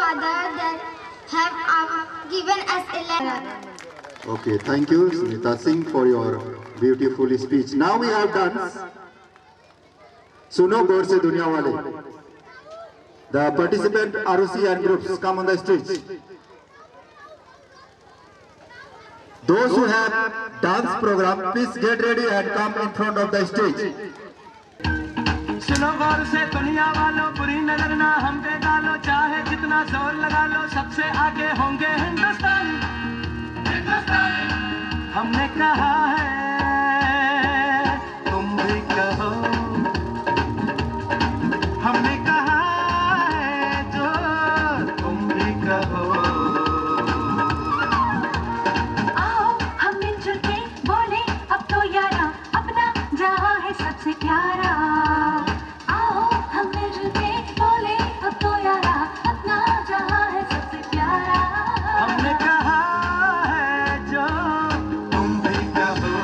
Father that have given us a life. Okay, thank you, Smita Singh, for your beautiful speech. Now we have dance. Suno Gaur Se Duniya Wale. The participant ROC and groups come on the stage. Those who have dance program, please get ready and come in front of the stage. सुनो गौर से दुनिया वालों, बुरी नजर ना हम पे डालो, चाहे जितना जोर लगा लो, सबसे आगे होंगे हिंदुस्तानी। हमने कहा है तुम भी कहो, हमने कहा है जो तुम भी कहो। आओ हम मिलजुल के बोले अब तो यारा, अपना जहां है सबसे प्यारा। आओ हम मिलजुल के बोले अब तो यारा, अपना जहां है सबसे प्यारा। हमने कहा है जो तुम भी कहो।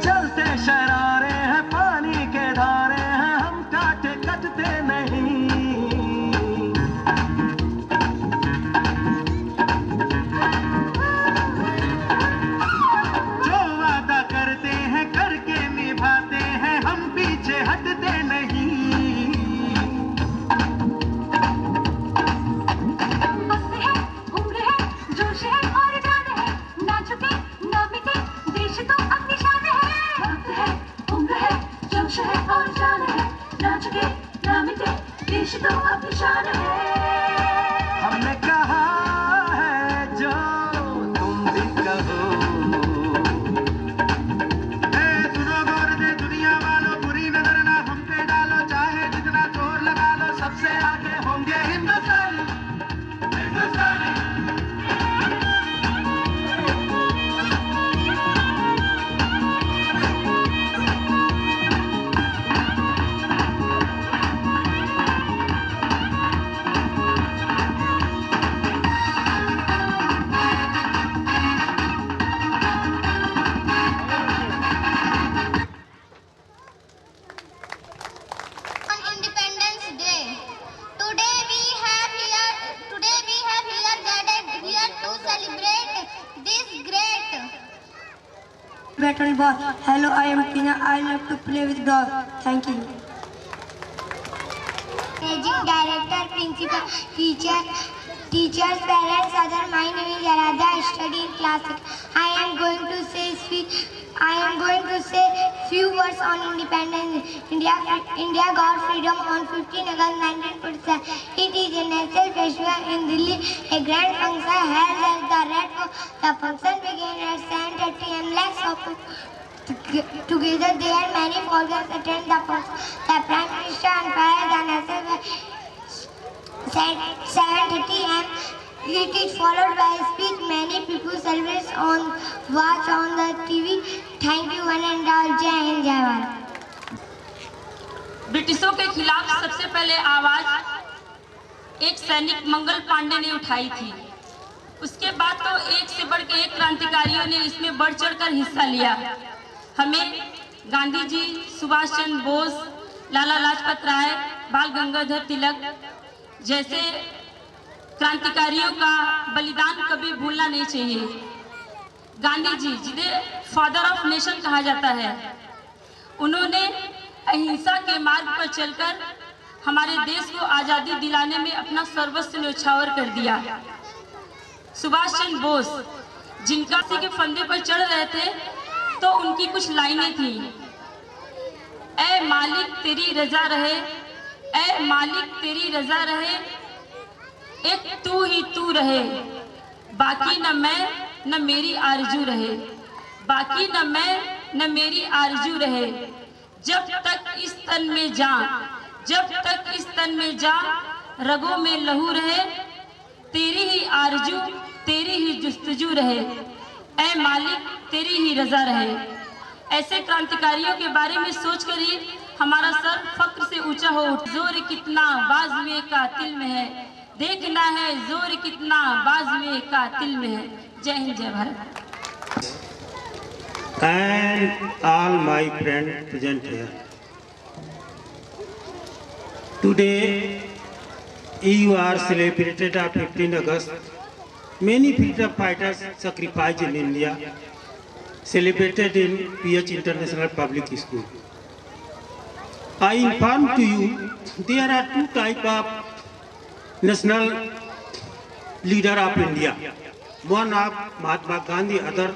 चलते शरारे हैं, पानी के धारे हैं, हम काटे कटते नहीं। जो वादा करते हैं करके निभाते हैं, हम पीछे हटते नहीं। वक्त है, उम्र है, जोश है और जान है, ना झुके ना मिटे, देश तो अपनी शान है। वक्त है, उम्र है, जोश है और जान है, ना झुके ना मिटे, देश तो अपनी शान है। हमने कहा है जो तुम भी कहो। ए सुनो गौर से दुनिया वालों, बुरी नजर ना हम पे डालो, चाहे जितना जोर लगा लो, सबसे आगे होंगे हिंदुस्तानी। On Independence Day, today we have here gathered here to celebrate this great. Battle ball. Hello, I am Tina. I love to play with dolls. Thank you. Managing Director, Principal, teachers, parents, other. My name is Aradha. I study in class 6. I am going to say few words on Independence. India got freedom on 15 August 1947. It is a national festival in Delhi. A grand function held at the Red Fort. The function began at 7:30 am. Lakhs of together there, many foreigners attend the function. The Prime Minister unveiled the national flag at 7:30 am. It is followed by a speech. Many people celebrate watch on the TV. Thank you one and all. Jai Hind, Jai Bharat. ब्रिटिशों के खिलाफ सबसे पहले आवाज एक सैनिक मंगल पांडे ने उठाई थी। उसके बाद तो एक से बढ़ के एक क्रांतिकारियों ने इसमें बढ़ चढ़कर हिस्सा लिया। हमें गांधी जी, सुभाष चंद्र बोस, लाला लाजपत राय, बाल गंगाधर तिलक जैसे क्रांतिकारियों का बलिदान कभी भूलना नहीं चाहिए। गांधी जी, जिन्हें फादर ऑफ नेशन कहा जाता है, उन्होंने अहिंसा के मार्ग पर चलकर हमारे देश को आज़ादी दिलाने में अपना सर्वस्व न्यौछावर कर दिया। सुभाष चंद्र बोस, जिनका सी के फंदे पर चढ़ रहे थे, तो उनकी कुछ लाइनें थी। ऐ मालिक तेरी रजा रहे, ऐ मालिक तेरी रजा रहे, एक तू ही तू रहे, बाकी न मैं न मेरी आरजू रहे, बाकी न मैं न मेरी आरजू रहे। जब तक इस तन में जा, जब तक इस तन में जा, रगों में लहू रहे, तेरी ही आरजू तेरी ही जुस्तजू रहे, ऐ मालिक तेरी ही रजा रहे। ऐसे क्रांतिकारियों के बारे में सोचकर ही हमारा सर फक्र से ऊंचा हो उठ। जोर कितना बाजुए का तिल में है, देखना है जोर कितना बाजुए का तिल में है। जय हिंद, जय Bharat. And all my friends present here. Today, you are celebrated on 15 August. Many freedom fighters sacrificed in India, celebrated in PH International Public School. I inform to you, there are two types of national leader of India. One of Mahatma Gandhi, other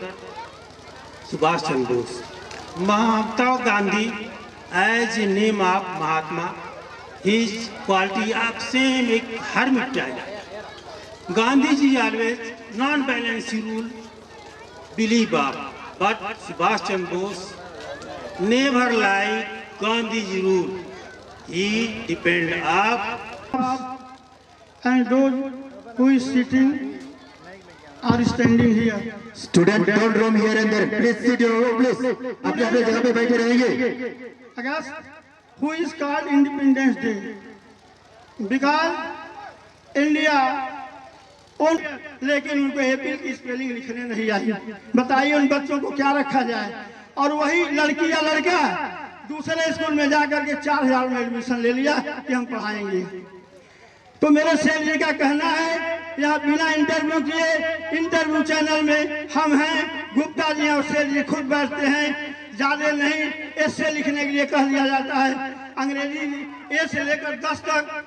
Subhash Chandra Bose. Mahatma Gandhi, as the name of Mahatma, his quality of same a hermit type. Gandhiji always non-violence rule believe of, but Subhash Chandra Bose never like Gandhiji rule. He depend of and those who is sitting or standing here. Student, don't roam here and there. Please sit your row, please. अपने अपने जगह पे बैठे रहेंगे. August, who is called Independence Day? Because India लेकिन उनको April की spelling लिखने नहीं आई। बताइए उन बच्चों को क्या रखा जाए। और वही लड़की या लड़का दूसरे स्कूल में जाकर के 4000 में एडमिशन ले लिया कि हम पढ़ाएंगे। तो मेरे सेठ जी का कहना है, यहाँ बिना इंटरव्यू किए इंटरव्यू चैनल में हम हैं, गुप्ता जी और सेठ जी खुद बैठते हैं, ज्यादा नहीं ऐसे लिखने के लिए कह दिया जाता है। अंग्रेजी ए से लेकर 10 तक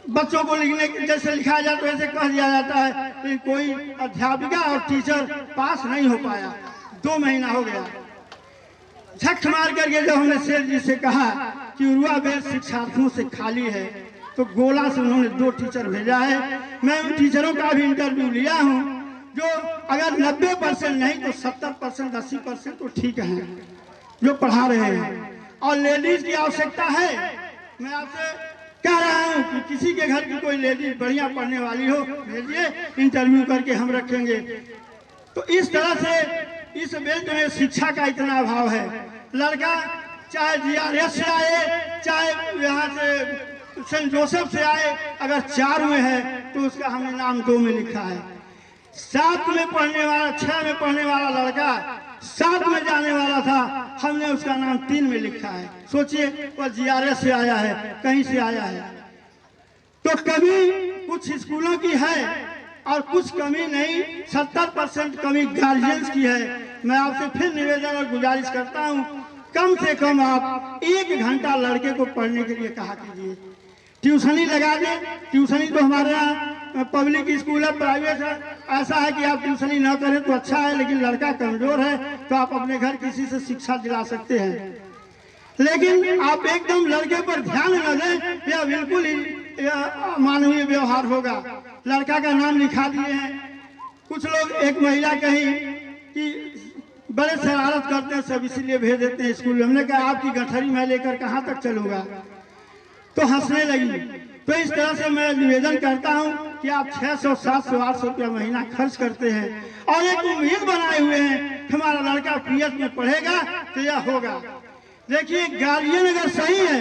बच्चों को लिखने जैसे लिखा जाता है वैसे कह दिया जाता है, तो कोई अध्यापिका और टीचर पास नहीं हो पाया। 2 महीना हो गया। झक मार करके जब हमने सेठ जी से कहा कि उर्वा बेल शिक्षार्थियों से खाली है, तो गोला से उन्होंने 2 टीचर भेजा है। मैं उन टीचरों का भी इंटरव्यू लिया हूं, जो अगर 90% नहीं तो 70%, 80% तो ठीक है जो पढ़ा रहे हैं। और लेडीज की आवश्यकता है। मैं आपसे कह रहा हूं कि किसी के घर की कोई लेडीज बढ़िया पढ़ने वाली हो, भेजिए, इंटरव्यू करके हम रखेंगे। तो इस तरह से इस बेल्ट में शिक्षा का इतना अभाव है। लड़का चाहे GRS से आए, चाहे यहाँ से सेंट जोसेफ से आए, अगर 4 में है तो उसका हमने नाम 2 में लिखा है। 7 में पढ़ने वाला, 6 में पढ़ने वाला लड़का 7 में जाने वाला था, हमने उसका नाम 3 में लिखा है। सोचिए वो GRS से आया है, कहीं से आया है। तो कमी कुछ स्कूलों की है और कुछ कमी नहीं, 70% कमी गार्जियंस की है। मैं आपसे फिर निवेदन और गुजारिश करता हूँ, कम से कम आप 1 घंटा लड़के को पढ़ने के लिए कहा कीजिए। ट्यूशनी लगा दें। ट्यूशनी तो हमारे यहाँ पब्लिक स्कूल है, प्राइवेट है, ऐसा है कि आप ट्यूशनी ना करें तो अच्छा है, लेकिन लड़का कमजोर है तो आप अपने घर किसी से शिक्षा दिला सकते हैं। लेकिन आप एकदम लड़के पर ध्यान न दें, यह बिल्कुल ही मानवीय व्यवहार होगा। लड़का का नाम लिखा दिए हैं। कुछ लोग, एक महिला कही कि बड़े शरारत करते हैं सब, इसीलिए भेज देते हैं स्कूल में। हमने कहा आपकी गठरी मैं लेकर कहाँ तक चलूंगा, तो हंसने लगी। तो इस तरह से मैं निवेदन करता हूं कि आप 600, 700, 800 रुपया महीना खर्च करते हैं और एक उम्मीद बनाए हुए हैं हमारा लड़का PH में पढ़ेगा तो यह होगा। देखिए, गार्जियन अगर सही है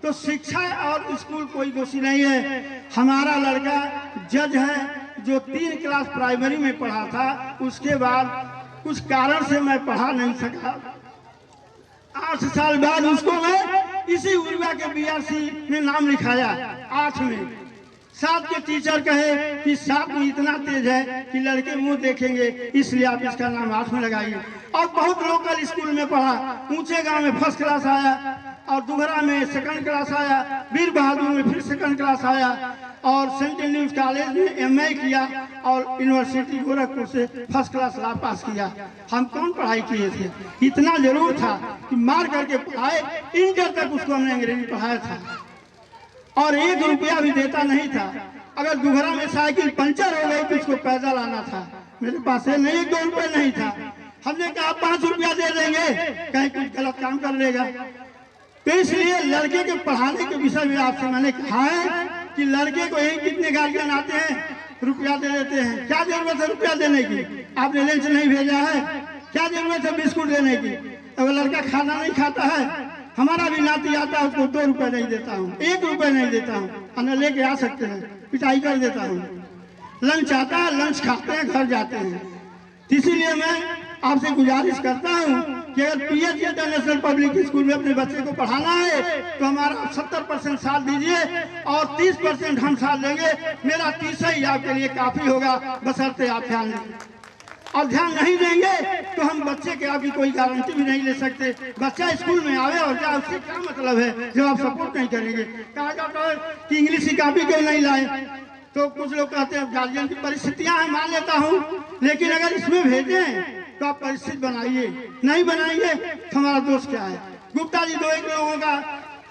तो शिक्षा और स्कूल कोई दोषी नहीं है। हमारा लड़का जज है जो 3 क्लास प्राइमरी में पढ़ा था, उसके बाद कुछ कारण से मैं पढ़ा नहीं सका। 8 साल बाद उसको मैं इसी उर्वा के BRC में नाम लिखाया। 8 में 7 के टीचर कहे कि 7 में इतना तेज है कि लड़के मुंह देखेंगे, इसलिए आप इसका नाम 8 में लगाइए। और बहुत लोकल स्कूल में पढ़ा, ऊंचे गांव में 1st क्लास आया, और दुघरा में 2nd क्लास आया, वीर बहादुर में फिर 2nd क्लास आया, और सेंट एंड्रूज कॉलेज में MA किया, और यूनिवर्सिटी गोरखपुर से 1st क्लास ला पास किया। हम कौन पढ़ाई किए थे? इतना जरूर था कि मार करके पढ़ाए। इंटर तक उसको हमने अंग्रेजी पढ़ाया था और 1 रुपया भी देता नहीं था। अगर दुघरा में साइकिल पंचर हो गई तो उसको पैदल आना था, मेरे पास है नहीं, 1-2 रुपये नहीं था। हमने कहा 5 रुपया दे देंगे, कहीं कुछ गलत काम कर लेगा। तो इसलिए लड़के के पढ़ाने के विषय में आपसे मैंने कहा है कि लड़के को यही कितने गार्जियन आते हैं, रुपया दे देते हैं। क्या जरूरत है रुपया देने की? आपने लंच नहीं भेजा है, क्या जरूरत है बिस्कुट देने की? अगर लड़का खाना नहीं खाता है, हमारा भी नाती आता है, उसको 2 रुपए नहीं देता हूँ, 1 रुपए नहीं देता हूँ, अन्य लेके आ सकते हैं, पिटाई कर देता हूँ। लंच आता है, लंच खाते हैं, घर जाते हैं। इसीलिए मैं आपसे गुजारिश करता हूँ कि अगर पीएच इंटरनेशनल पब्लिक स्कूल में अपने बच्चे को पढ़ाना है तो हमारा 70% साथ दीजिए और 30% हम साथ देंगे। मेरा 30 ही आपके लिए काफी होगा, बशर्ते आप ध्यान दें। और ध्यान नहीं देंगे तो हम बच्चे के आपकी कोई गारंटी भी नहीं ले सकते। बच्चा स्कूल में आवे और जाए, उससे क्या मतलब है जब आप सपोर्ट नहीं करेंगे। कहा जाता है कि इंग्लिश की कॉपी क्यों नहीं लाए, तो कुछ लोग कहते हैं गार्जियन की परिस्थितियां हैं, मान लेता हूँ, लेकिन अगर इसमें भेजें तो आप परिस्थिति बनाइए, नहीं बनाएंगे तो हमारा दोष क्या है। गुप्ता जी 2 लोगों का,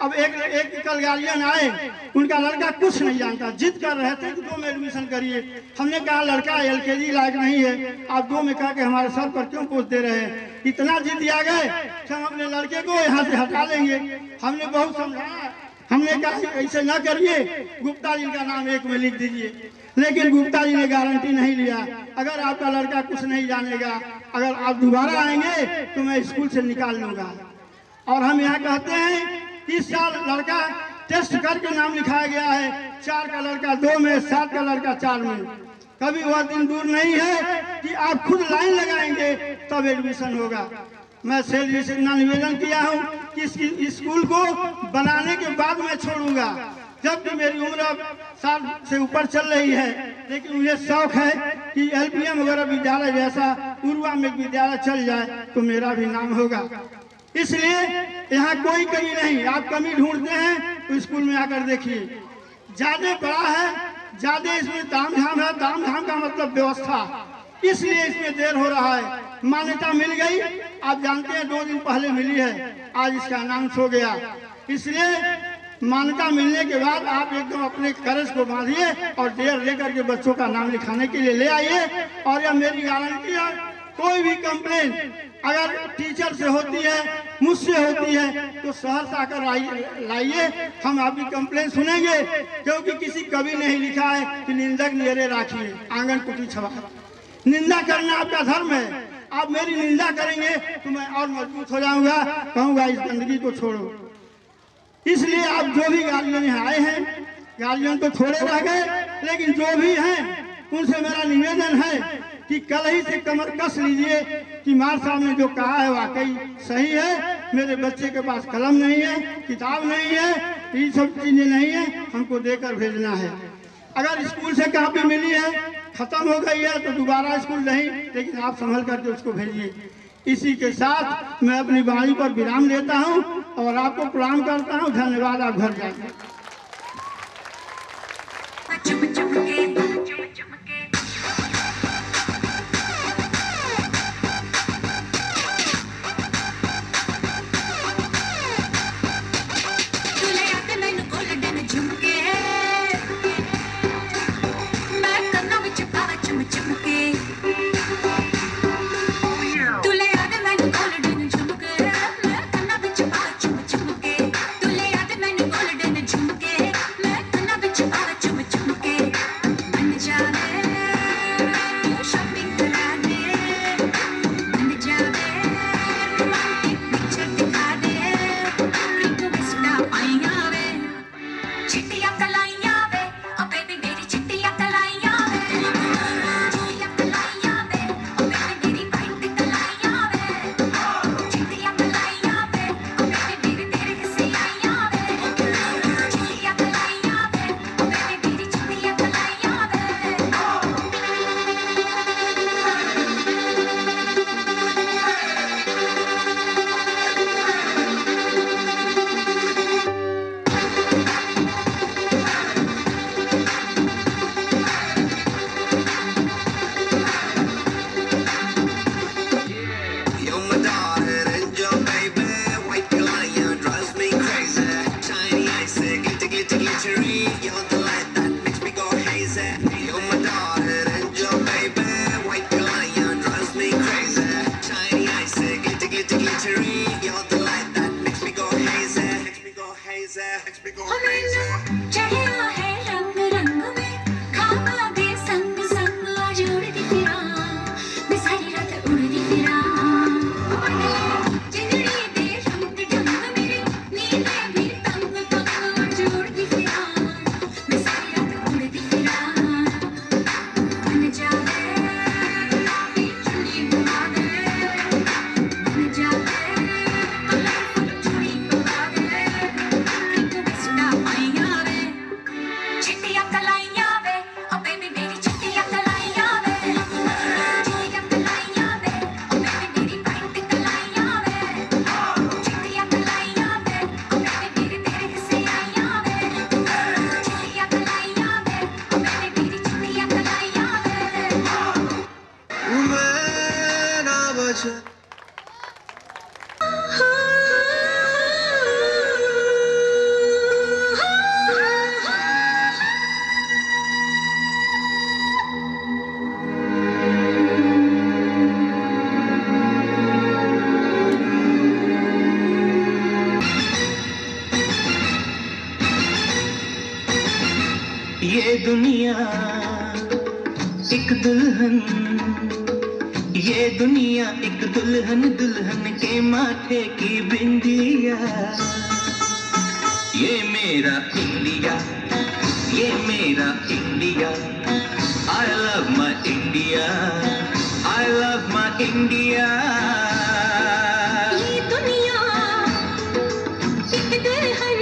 अब एक कल गार्जियन आए, उनका लड़का कुछ नहीं जानता, जिद कर रहे थे कि 2 में एडमिशन करिए। हमने कहा लड़का LKG लायक नहीं है, आप 2 में कहा कि हमारे सर पर क्यों पोष दे रहे हैं। इतना जिद आ गए कि हम अपने लड़के को यहाँ से हटा लेंगे। हमने बहुत समझाया, हमने कहा ऐसे न करिए, गुप्ता जी का नाम 1 में लिख दीजिए, लेकिन गुप्ता जी ने गारंटी नहीं लिया। अगर आपका लड़का कुछ नहीं जानेगा, अगर आप दोबारा आएंगे तो मैं स्कूल से निकाल लूंगा। और हम यहाँ कहते हैं इस साल लड़का टेस्ट करके नाम लिखाया गया है, 4 का लड़का 2 में, 7 का लड़का 4 में। कभी वह दिन दूर नहीं है कि आप खुद लाइन लगाएंगे तब एडमिशन होगा। मैं सेल से निवेदन किया हूँ कि इस स्कूल को बनाने के बाद मैं छोड़ूंगा, जबकि मेरी उम्र 60 से ऊपर चल रही है, लेकिन मुझे शौक है कि LPM वगैरह विद्यालय जैसा पूर्वा में विद्यालय चल जाए तो मेरा भी नाम होगा। इसलिए यहाँ कोई कमी नहीं। आप कमी ढूंढते हैं तो स्कूल में आकर देखिए, ज्यादा बड़ा है, ज्यादा इसमें तामझाम है। तामझाम का मतलब व्यवस्था, इसलिए इसमें देर हो रहा है। मान्यता मिल गई, आप जानते हैं 2 दिन पहले मिली है, आज इसका अनाउंस हो गया। इसलिए मान्यता मिलने के बाद आप एकदम अपने कर्ज को बांधिए और देर लेकर के बच्चों का नाम लिखाने के लिए ले आइए। और यह मेरी गारंटी है, कोई भी कंप्लेन अगर टीचर से होती है, मुझसे होती है, तो सहर्ष आकर लाइए, हम आपकी कंप्लेन सुनेंगे। क्योंकि किसी कवि ने ही लिखा है कि निंदक नियरे राखिए आंगन कुटी छवा। निंदा करना आपका धर्म है, आप मेरी निंदा करेंगे तो मैं और मजबूत हो जाऊंगा, कहूंगा इस गंदगी को छोड़ो। इसलिए आप जो भी गार्जियन यहाँ आए हैं, गार्जियन तो थोड़े रह गए, लेकिन जो भी हैं उनसे मेरा निवेदन है कि कल ही से कमर कस लीजिए कि मार साहब ने जो कहा है वाकई सही है। मेरे बच्चे के पास कलम नहीं है, किताब नहीं है, ये सब चीजें नहीं है, हमको देकर भेजना है। अगर स्कूल से कॉपी मिली है, खत्म हो गई है, तो दोबारा स्कूल नहीं, लेकिन आप संभल करके उसको भेजिए। इसी के साथ मैं अपनी वाणी पर विराम लेता हूँ और आपको प्रणाम करता हूँ। धन्यवाद, आप घर जाइए। Jingle ये दुनिया एक दुल्हन, ये दुनिया एक दुल्हन, दुल्हन के माथे की बिंदिया। ये मेरा इंडिया, ये मेरा India, I love my India, I love my India। ये दुनिया एक दुल्हन,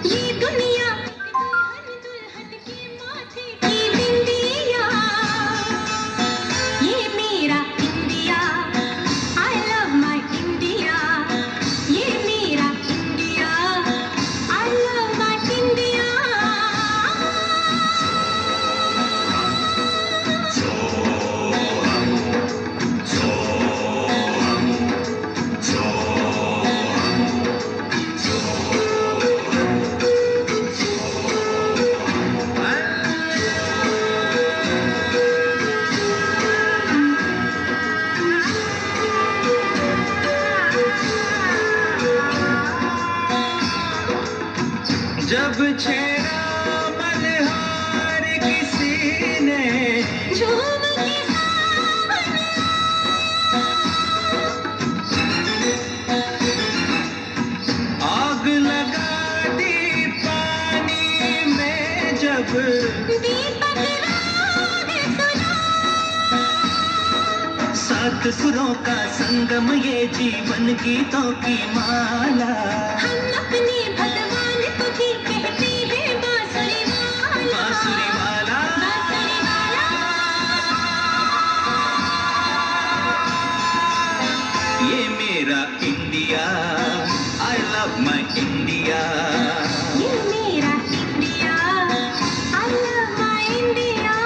ये दुनिया एक दुल्हन, दुल्हन के माथे की बिंदिया। ये मेरा India, I love my India। ये मेरा India, I love my India। जब छेड़ा मल्हार किसी ने, झूम के सावन आग लगा दी पानी में जब, दीपक राग सुना। सात सुरों का संगम ये जीवन गीतों की माला। हम अपने भगवान को भी कहते हैं बांसुरी वाला, बांसुरी वाला। बांसुरी वाला। ये मेरा India, I love my India। ये मेरा India, I love my India।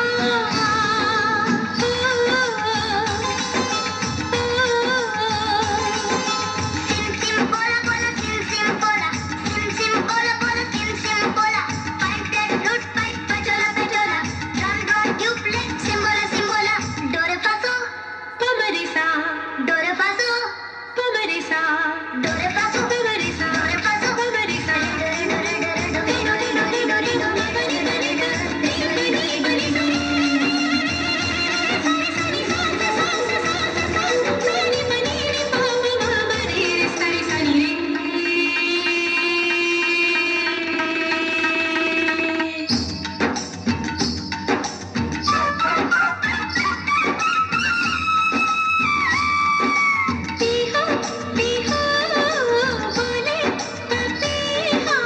SIM SIM बोला बोला, सिम सिम बोला, सिम सिम बोला बोला, सिम सिम बोला। Pipe that flute, pipe pachola pachola, drum drum tube सिम्बोला सिम्बोला। Do re fa so, pa ma re sa, do re fa so, pa ma re sa, do re fa so, pa ma re sa, do re fa so, pa ma re sa। Do re do re do re do re do re do re do re do re do re do re do re do re do re do re। सारी सारी सा सा सा सा सा सा, मेरी money रे पा मा मा मा रे रे, सारी सारी रे। पीहा पीहा बोले पपीहा,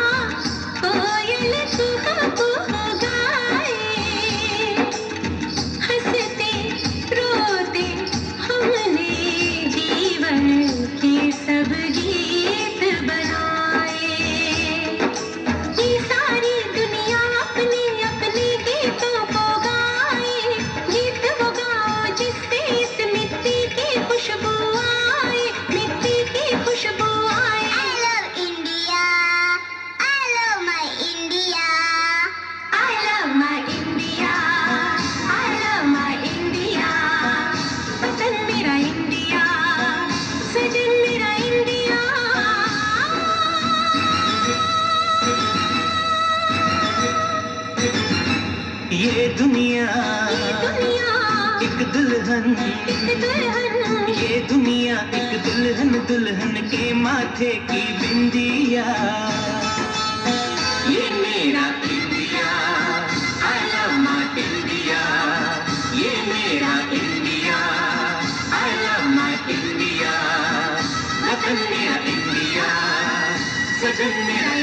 कोयल कुहा कुहा गाए। हंसते रोते हमने जीवन के सब गीत बनाए। ये सारी दुनिया अपने अपने गीतों को गाए। गीत वो गाओ जिससे इस मिट्टी की खुशबू आए, मिट्टी की खुशबू आए। I love India, I love my India, I love my India, I love my India। वतन मेरा इंडिया, सजन मेरा इंडिया। ये दुनिया ये दुनिया एक दुल्हन, एक दुल्हन, ये दुनिया एक दुल्हन, दुल्हन के माथे की बिंदिया। ये मेरा India, I love my India। ये मेरा India, I love my India। वतन मेरा इंडिया, सजन मेरा